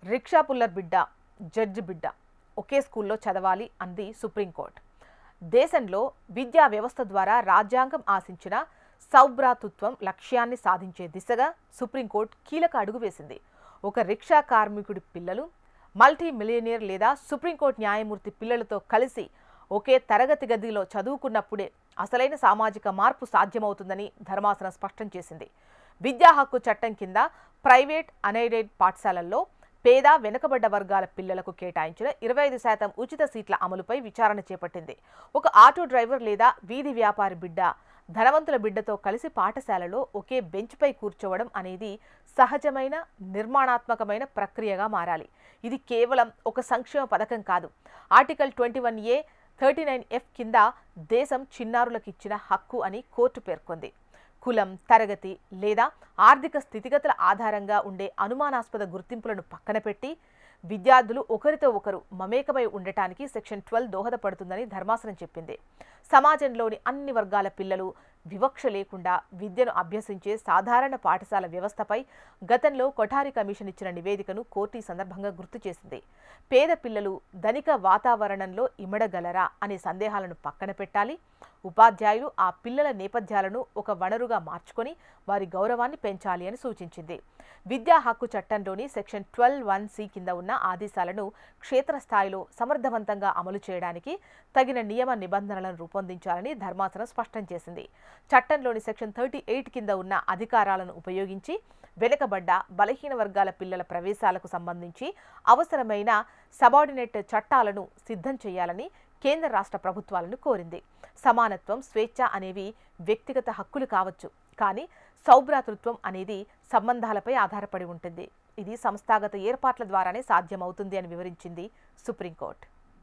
Rickshaw puller బిడ్డ, judge బిడ్డ ఒకే స్కూల్లో చదవాలి అంది సుప్రీంకోర్టు. దేశంలో విద్యా వ్యవస్థ ద్వారా రాజ్యాంగం ఆశించిన సౌభ్రాతృత్వం లక్ష్యాన్ని సాధించే దిశగా సుప్రీంకోర్టు కీలక అడుగు వేసింది. ఒక రిక్షా కార్మికుడి పిల్లలు మల్టీ మిలియనీర్ లేదా సుప్రీంకోర్టు న్యాయమూర్తి పిల్లలతో కలిసి ఒకే తరగతి గదిలో చదువుకున్నప్పుడే అసలైన సామాజిక మార్పు సాధ్యమవుతుందని ధర్మాసనం స్పష్టం చేసింది. విద్యా హక్కు చట్టం కింద ప్రైవేట్ అన్ఎయిడెడ్ పాఠశాలల్లో పేద వెనుకబడ్డ వర్గాల పిల్లలకు కేటాయించిన 25% ఉచిత సీట్ల అమలుపై విచారణ చేపట్టింది. ఒక ఆటో డ్రైవర్ లేదా వీధి వ్యాపారి బిడ్డ ధనవంతుల బిడ్డతో కలిసి పాఠశాలలో ఒకే బెంచ్పై కూర్చోవడం అనేది సహజమైన నిర్మాణాత్మకమైన ప్రక్రియగా మారాలి. ఇది కేవలం ఒక సంక్షేమ పథకం కాదు. ఆర్టికల్ 21A 39F కింద దేశం చిన్నారులకు ఇచ్చిన హక్కు అని కోర్టు పేర్కొంది. కులం, తరగతి లేదా ఆర్థిక స్థితిగతుల ఆధారంగా ఉండే అనుమానాస్పద గుర్తింపులను పక్కన పెట్టి విద్యార్థులు ఒకరితో ఒకరు మమేకమై ఉండటానికి సెక్షన్ 12 దోహదపడుతుందని ధర్మాసనం చెప్పింది. సమాజంలోని అన్ని వర్గాల పిల్లలు వివక్ష లేకుండా విద్యను అభ్యసించే సాధారణ పాఠశాల వ్యవస్థపై గతంలో కొఠారి కమిషన్ ఇచ్చిన నివేదికను కోర్టు ఈ సందర్భంగా గుర్తు చేసింది. పేద పిల్లలు ధనిక వాతావరణంలో ఇమడగలరా అనే సందేహాలను పక్కన పెట్టాలి. ఉపాధ్యాయులు ఆ పిల్లల నేపథ్యాలను ఒక వనరుగా మార్చుకొని వారి గౌరవాన్ని పెంచాలి అని సూచించింది. విద్యా హక్కు చట్టంలోని సెక్షన్ 12(1)C కింద ఉన్న ఆదేశాలను క్షేత్రస్థాయిలో సమర్థవంతంగా అమలు చేయడానికి తగిన నియమ నిబంధనలను రూపొందించాలని ధర్మాసనం స్పష్టం చేసింది. చట్టంలోని సెక్షన్ 38 కింద ఉన్న అధికారాలను ఉపయోగించి వెనుకబడ్డ బలహీన వర్గాల పిల్లల ప్రవేశాలకు సంబంధించి అవసరమైన సబార్డినేట్ చట్టాలను సిద్ధం చేయాలని కేంద్ర రాష్ట్ర ప్రభుత్వాలను కోరింది. సమానత్వం, స్వేచ్ఛ అనేవి వ్యక్తిగత హక్కులు కావచ్చు, కానీ సౌభ్రాతృత్వం అనేది సంబంధాలపై ఆధారపడి ఉంటుంది. ఇది సంస్థాగత ఏర్పాట్ల ద్వారానే సాధ్యమవుతుంది అని వివరించింది సుప్రీంకోర్టు.